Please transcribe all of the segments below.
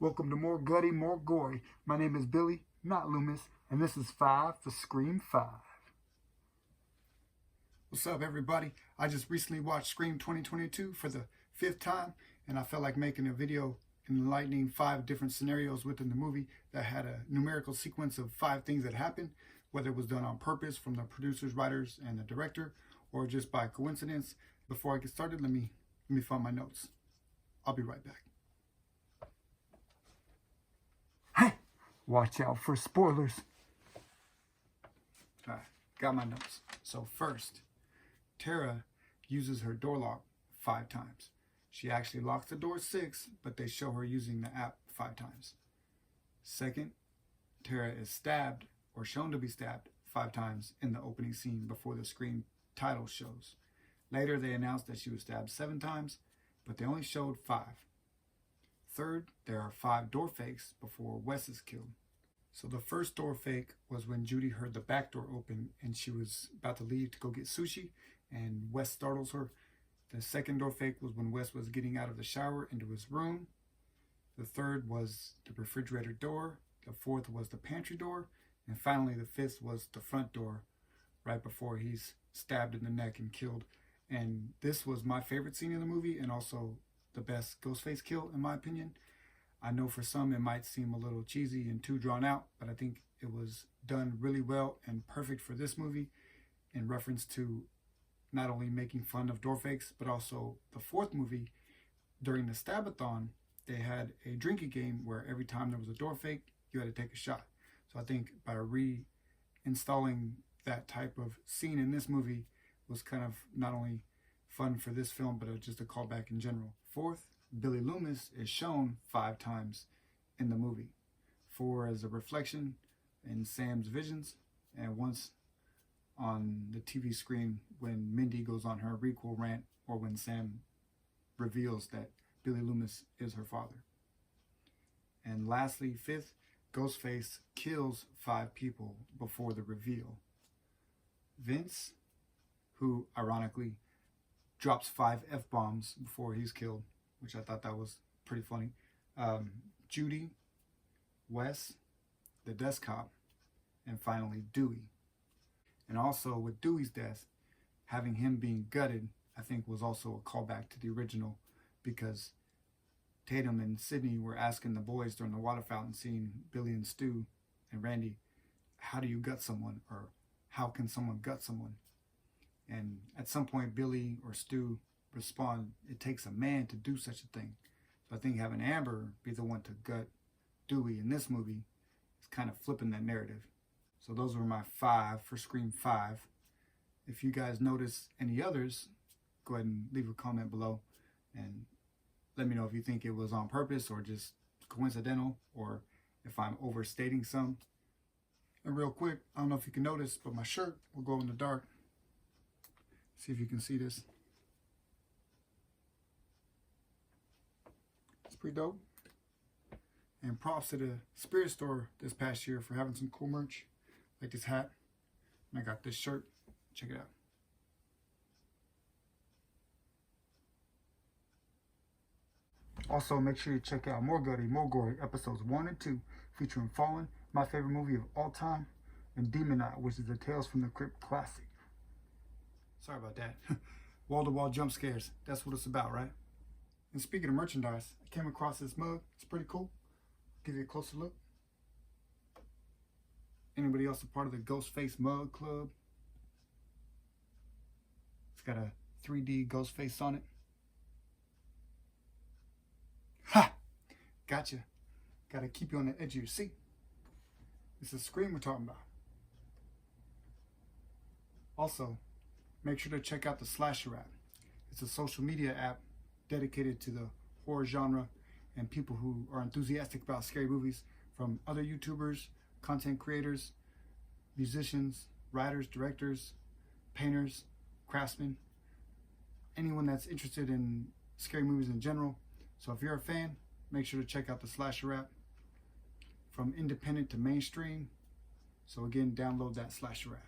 Welcome to More Gutty, More Gory. My name is Billy, not Loomis, and this is 5 for Scream 5. What's up, everybody? I just recently watched Scream 2022 for the 5th time, and I felt like making a video enlightening 5 different scenarios within the movie that had a numerical sequence of 5 things that happened, whether it was done on purpose from the producers, writers, and the director, or just by coincidence. Before I get started, let me find my notes. I'll be right back. Hey, watch out for spoilers. All right, got my notes. So first, Tara uses her door lock 5 times. She actually locks the door 6, but they show her using the app 5 times. Second, Tara is stabbed or shown to be stabbed 5 times in the opening scene before the Scream title shows. Later, they announced that she was stabbed 7 times, but they only showed 5. Third, there are 5 door fakes before Wes is killed. So the first door fake was when Judy heard the back door open and she was about to leave to go get sushi, and Wes startles her. The second door fake was when Wes was getting out of the shower into his room. The third was the refrigerator door. The fourth was the pantry door. And finally, the fifth was the front door right before he's stabbed in the neck and killed. And this was my favorite scene in the movie, and also the best Ghostface kill, in my opinion. I know for some it might seem a little cheesy and too drawn out, but I think it was done really well and perfect for this movie in reference to not only making fun of door fakes, but also the 4th movie. During the Stabathon, they had a drinking game where every time there was a door fake, you had to take a shot. So I think by reinstalling that type of scene in this movie was kind of not only fun for this film, but just a callback in general. 4th, Billy Loomis is shown 5 times in the movie. 4 as a reflection in Sam's visions, and once on the TV screen when Mindy goes on her recall rant, or when Sam reveals that Billy Loomis is her father. And lastly, 5th, Ghostface kills 5 people before the reveal. Vince, who ironically drops 5 F-bombs before he's killed, which I thought that was pretty funny. Judy, Wes, the desk cop, and finally Dewey. And also with Dewey's death, having him being gutted, I think was also a callback to the original, because Tatum and Sydney were asking the boys during the water fountain scene, Billy and Stu and Randy, how do you gut someone, or how can someone gut someone? And at some point, Billy or Stu respond, it takes a man to do such a thing. So I think having Amber be the one to gut Dewey in this movie is kind of flipping that narrative. So those were my 5 for Scream 5. If you guys notice any others, go ahead and leave a comment below and let me know if you think it was on purpose or just coincidental, or if I'm overstating some. And real quick, I don't know if you can notice, but my shirt will glow in the dark. See if you can see this. It's pretty dope. And props to the Spirit Store this past year for having some cool merch, like this hat. And I got this shirt. Check it out. Also, make sure you check out More Gutty, More Gory, episodes 1 and 2, featuring Fallen, my favorite movie of all time, and Demon Eye, which is a Tales from the Crypt classic. Sorry about that. Wall-to-wall jump scares. That's what it's about, right? And speaking of merchandise, I came across this mug. It's pretty cool. Give you a closer look. Anybody else a part of the Ghostface Mug Club? It's got a 3D Ghostface on it. Ha! Gotcha. Gotta keep you on the edge of your seat. It's a Scream we're talking about. Also, make sure to check out the Slasher app. It's a social media app dedicated to the horror genre and people who are enthusiastic about scary movies, from other YouTubers, content creators, musicians, writers, directors, painters, craftsmen, anyone that's interested in scary movies in general. So if you're a fan, make sure to check out the Slasher app. From independent to mainstream. So again, download that Slasher app.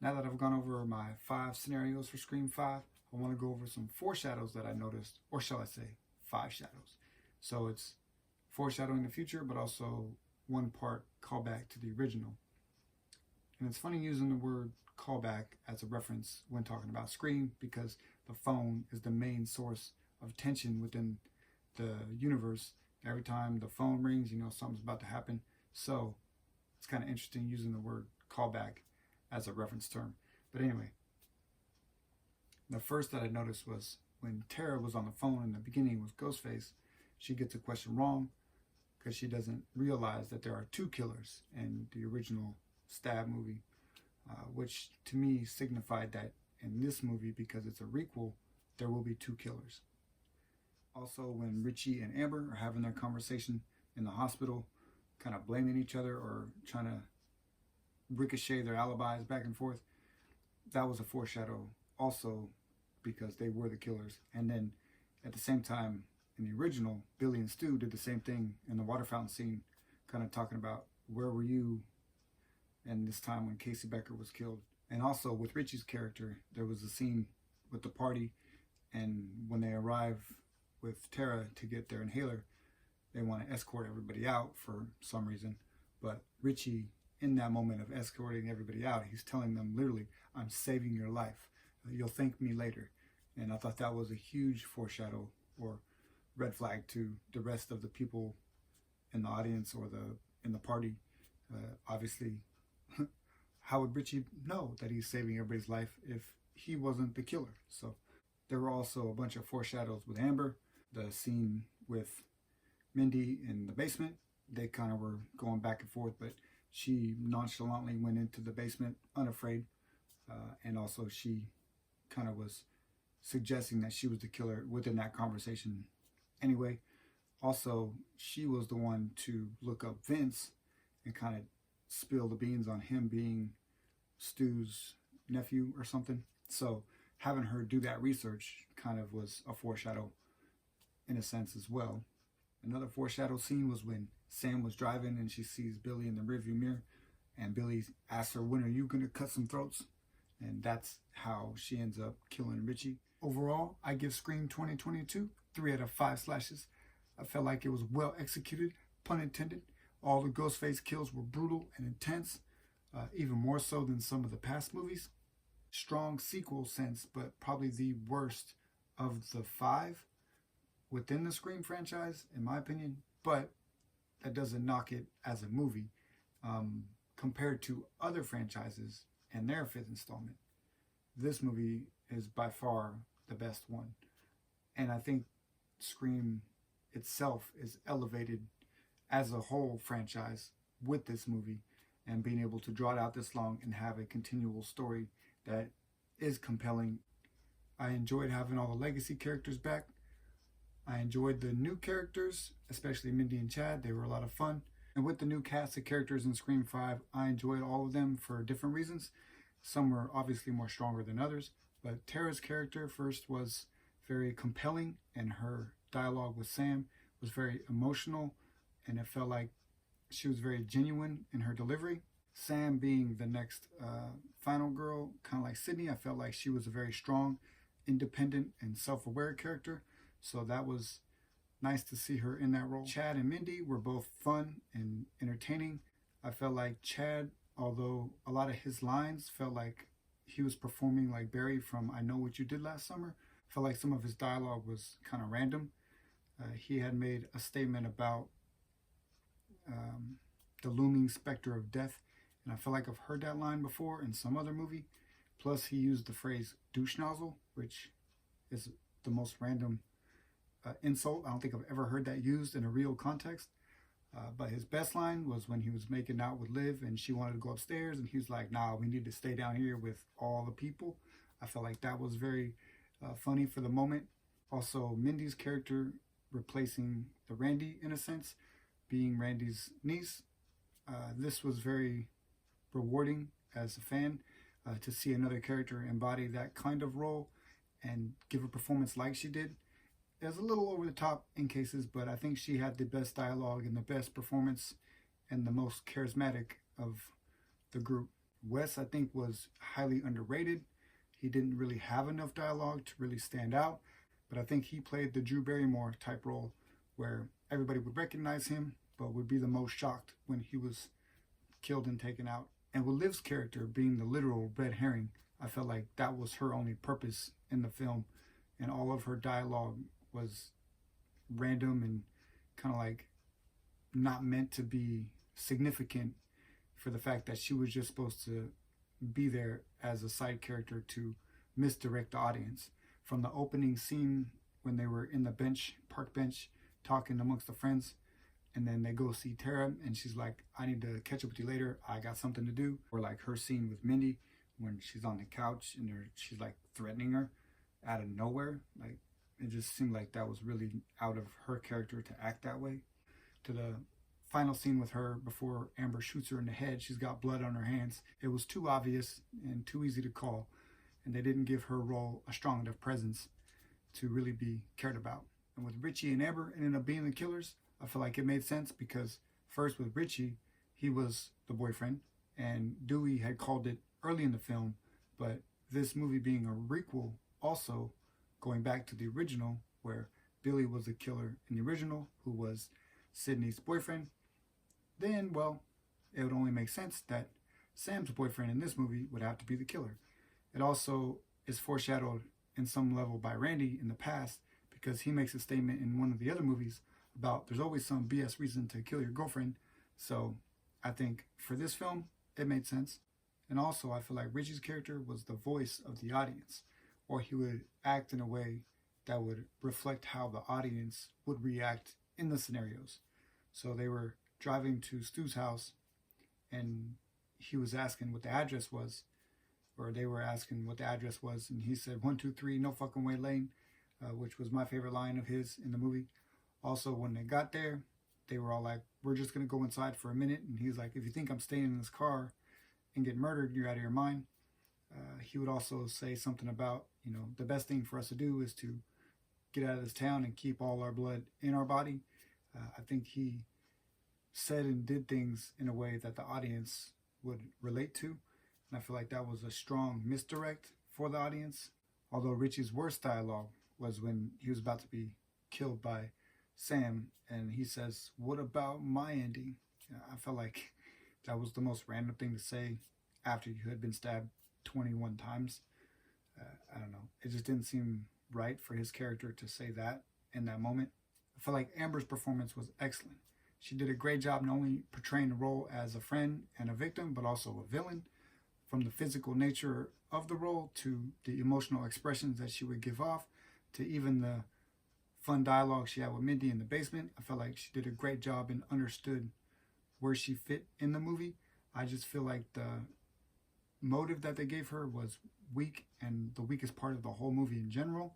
Now that I've gone over my 5 scenarios for Scream 5, I want to go over some foreshadows that I noticed, or shall I say 5 shadows. So it's foreshadowing the future, but also one part callback to the original. And it's funny using the word callback as a reference when talking about Scream, because the phone is the main source of tension within the universe. Every time the phone rings, you know something's about to happen. So it's kind of interesting using the word callback as a reference term. But anyway, the first that I noticed was when Tara was on the phone in the beginning with Ghostface, she gets a question wrong because she doesn't realize that there are two killers in the original Stab movie, which to me signified that in this movie, because it's a requel, there will be two killers. Also, when Richie and Amber are having their conversation in the hospital, kind of blaming each other or trying to ricochet their alibis back and forth, that was a foreshadow also, because they were the killers. And then at the same time, in the original, Billy and Stu did the same thing in the water fountain scene, kind of talking about where were you and this time when Casey Becker was killed. And also with Richie's character, there was a scene with the party, and when they arrive with Tara to get their inhaler, they want to escort everybody out for some reason. But Richie, in that moment of escorting everybody out, he's telling them literally, I'm saving your life. You'll thank me later. And I thought that was a huge foreshadow or red flag to the rest of the people in the audience or in the party. Obviously, how would Richie know that he's saving everybody's life if he wasn't the killer? So there were also a bunch of foreshadows with Amber. The scene with Mindy in the basement, they kind of were going back and forth, but she nonchalantly went into the basement unafraid. And also she kind of was suggesting that she was the killer within that conversation anyway. Also, she was the one to look up Vince and kind of spill the beans on him being Stu's nephew or something. So having her do that research kind of was a foreshadow in a sense as well. Another foreshadow scene was when Sam was driving and she sees Billy in the rearview mirror, and Billy asks her, when are you going to cut some throats? And that's how she ends up killing Richie. Overall, I give Scream 2022 3 out of 5 slashes. I felt like it was well executed, pun intended. All the Ghostface kills were brutal and intense, even more so than some of the past movies. Strong sequel sense, but probably the worst of the 5 within the Scream franchise, in my opinion. But that doesn't knock it as a movie. Compared to other franchises and their 5th installment, this movie is by far the best one. And I think Scream itself is elevated as a whole franchise with this movie, and being able to draw it out this long and have a continual story that is compelling. I enjoyed having all the legacy characters back. I enjoyed the new characters, especially Mindy and Chad. They were a lot of fun. And with the new cast of characters in Scream 5, I enjoyed all of them for different reasons. Some were obviously more stronger than others, but Tara's character first was very compelling, and her dialogue with Sam was very emotional, and it felt like she was very genuine in her delivery. Sam being the next final girl, kind of like Sydney, I felt like she was a very strong, independent, and self-aware character. So that was nice to see her in that role. Chad and Mindy were both fun and entertaining. I felt like Chad, although a lot of his lines felt like he was performing like Barry from I Know What You Did Last Summer, I felt like some of his dialogue was kind of random. He had made a statement about the looming specter of death, and I feel like I've heard that line before in some other movie. Plus, he used the phrase douche nozzle, which is the most random insult. I don't think I've ever heard that used in a real context. But his best line was when he was making out with Liv and she wanted to go upstairs, and he was like, nah, we need to stay down here with all the people. I felt like that was very funny for the moment. Also, Mindy's character replacing the Randy, in a sense, being Randy's niece. This was very rewarding as a fan to see another character embody that kind of role and give a performance like she did. It was a little over the top in cases, but I think she had the best dialogue and the best performance and the most charismatic of the group. Wes, I think, was highly underrated. He didn't really have enough dialogue to really stand out, but I think he played the Drew Barrymore type role where everybody would recognize him, but would be the most shocked when he was killed and taken out. And with Liv's character being the literal red herring, I felt like that was her only purpose in the film, and all of her dialogue was random and kind of like not meant to be significant, for the fact that she was just supposed to be there as a side character to misdirect the audience. From the opening scene when they were in the park bench, talking amongst the friends, and then they go see Tara and she's like, I need to catch up with you later, I got something to do. Or like her scene with Mindy when she's on the couch and she's like threatening her out of nowhere. Like, it just seemed like that was really out of her character to act that way. To the final scene with her before Amber shoots her in the head, she's got blood on her hands. It was too obvious and too easy to call, and they didn't give her role a strong enough presence to really be cared about. And with Richie and Amber ended up being the killers, I feel like it made sense, because first with Richie, he was the boyfriend, and Dewey had called it early in the film, but this movie being a requel, also going back to the original, where Billy was the killer in the original, who was Sydney's boyfriend, then, well, it would only make sense that Sam's boyfriend in this movie would have to be the killer. It also is foreshadowed in some level by Randy in the past, because he makes a statement in one of the other movies about there's always some BS reason to kill your girlfriend. So I think for this film, it made sense. And also, I feel like Richie's character was the voice of the audience, or he would act in a way that would reflect how the audience would react in the scenarios. So they were driving to Stu's house, and he was asking what the address was, or they were asking what the address was, and he said 123 No Fucking Way Lane, which was my favorite line of his in the movie. Also, when they got there, they were all like, we're just going to go inside for a minute. And he's like, if you think I'm staying in this car and get murdered, you're out of your mind. He would also say something about, the best thing for us to do is to get out of this town and keep all our blood in our body. I think he said and did things in a way that the audience would relate to. And I feel like that was a strong misdirect for the audience. Although Richie's worst dialogue was when he was about to be killed by Sam, and he says, what about my ending? I felt like that was the most random thing to say after you had been stabbed 21 times. I don't know. It just didn't seem right for his character to say that in that moment. I feel like Amber's performance was excellent. She did a great job not only portraying the role as a friend and a victim, but also a villain. From the physical nature of the role to the emotional expressions that she would give off, to even the fun dialogue she had with Mindy in the basement. I felt like she did a great job and understood where she fit in the movie. I just feel like the motive that they gave her was weak, and the weakest part of the whole movie in general.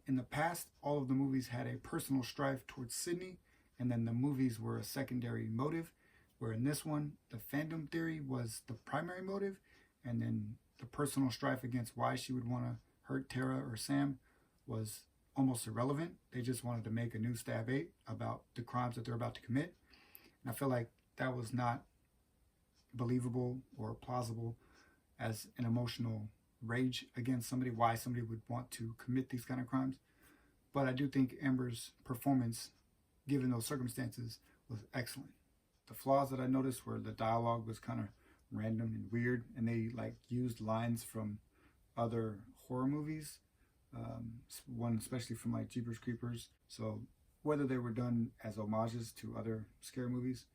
In the past, all of the movies had a personal strife towards Sydney, and then the movies were a secondary motive, where in this one, the fandom theory was the primary motive, and then the personal strife against why she would want to hurt Tara or Sam was almost irrelevant. They just wanted to make a new Stab 8 about the crimes that they're about to commit. And I feel like that was not believable or plausible as an emotional rage against somebody, why somebody would want to commit these kind of crimes. But I do think Amber's performance, given those circumstances, was excellent. The flaws that I noticed were the dialogue was kind of random and weird, and they used lines from other horror movies, one especially from Jeepers Creepers. So whether they were done as homages to other scary movies,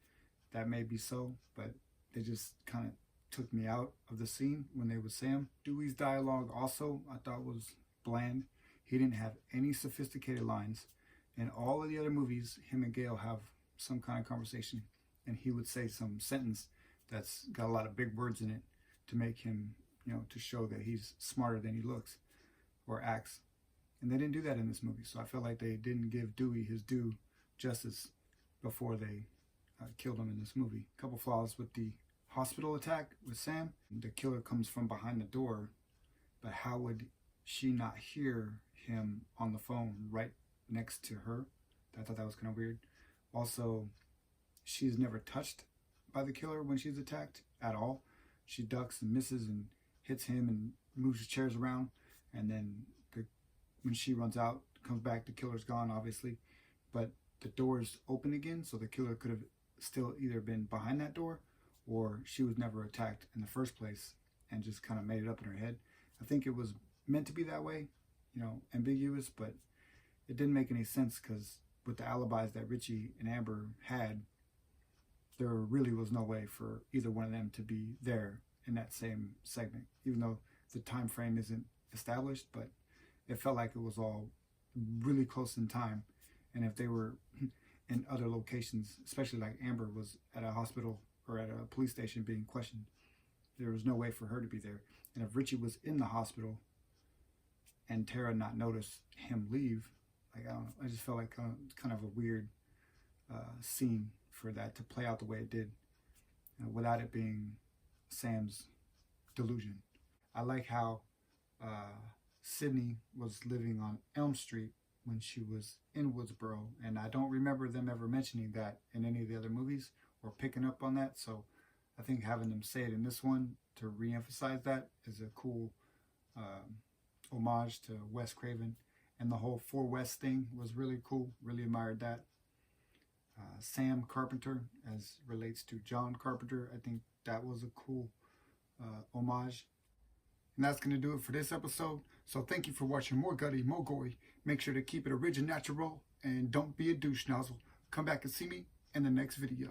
that may be so, but they just kind of took me out of the scene when they would Sam. Dewey's dialogue also I thought was bland. He didn't have any sophisticated lines. In all of the other movies, him and Gail have some kind of conversation, and he would say some sentence that's got a lot of big words in it to make him, to show that he's smarter than he looks or acts. And they didn't do that in this movie, so I feel like they didn't give Dewey his due justice before they killed him in this movie. A couple flaws with the hospital attack with Sam. The killer comes from behind the door, but how would she not hear him on the phone right next to her? I thought that was kind of weird. Also, she's never touched by the killer when she's attacked at all. She ducks and misses and hits him and moves the chairs around, and then when she runs out, comes back, the killer's gone, obviously. but the doors open again, so the killer could have still either been behind that door or she was never attacked in the first place and just kind of made it up in her head. I think it was meant to be that way, you know, ambiguous, but it didn't make any sense because with the alibis that Richie and Amber had, there really was no way for either one of them to be there in that same segment, even though the time frame isn't established, but it felt like it was all really close in time. And if they were in other locations, especially like Amber was at a hospital or at a police station being questioned, there was no way for her to be there. And if Richie was in the hospital and Tara not notice him leave, like, I don't know, I just felt like kind of a weird scene for that to play out the way it did, without it being Sam's delusion. I like how Sydney was living on Elm Street when she was in Woodsboro, and I don't remember them ever mentioning that in any of the other movies or picking up on that, so I think having them say it in this one to re-emphasize that is a cool homage to Wes Craven. And the whole 4 West thing was really cool, really admired that. Sam Carpenter as relates to John Carpenter, I think that was a cool homage. And that's going to do it for this episode. So thank you for watching More Gutty, More Gory. Make sure to keep it original, natural, and don't be a douche nozzle. Come back and see me in the next video.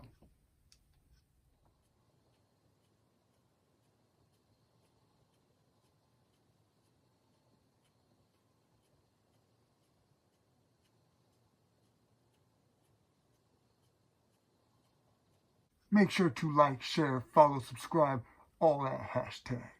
Make sure to like, share, follow, subscribe, all that hashtag.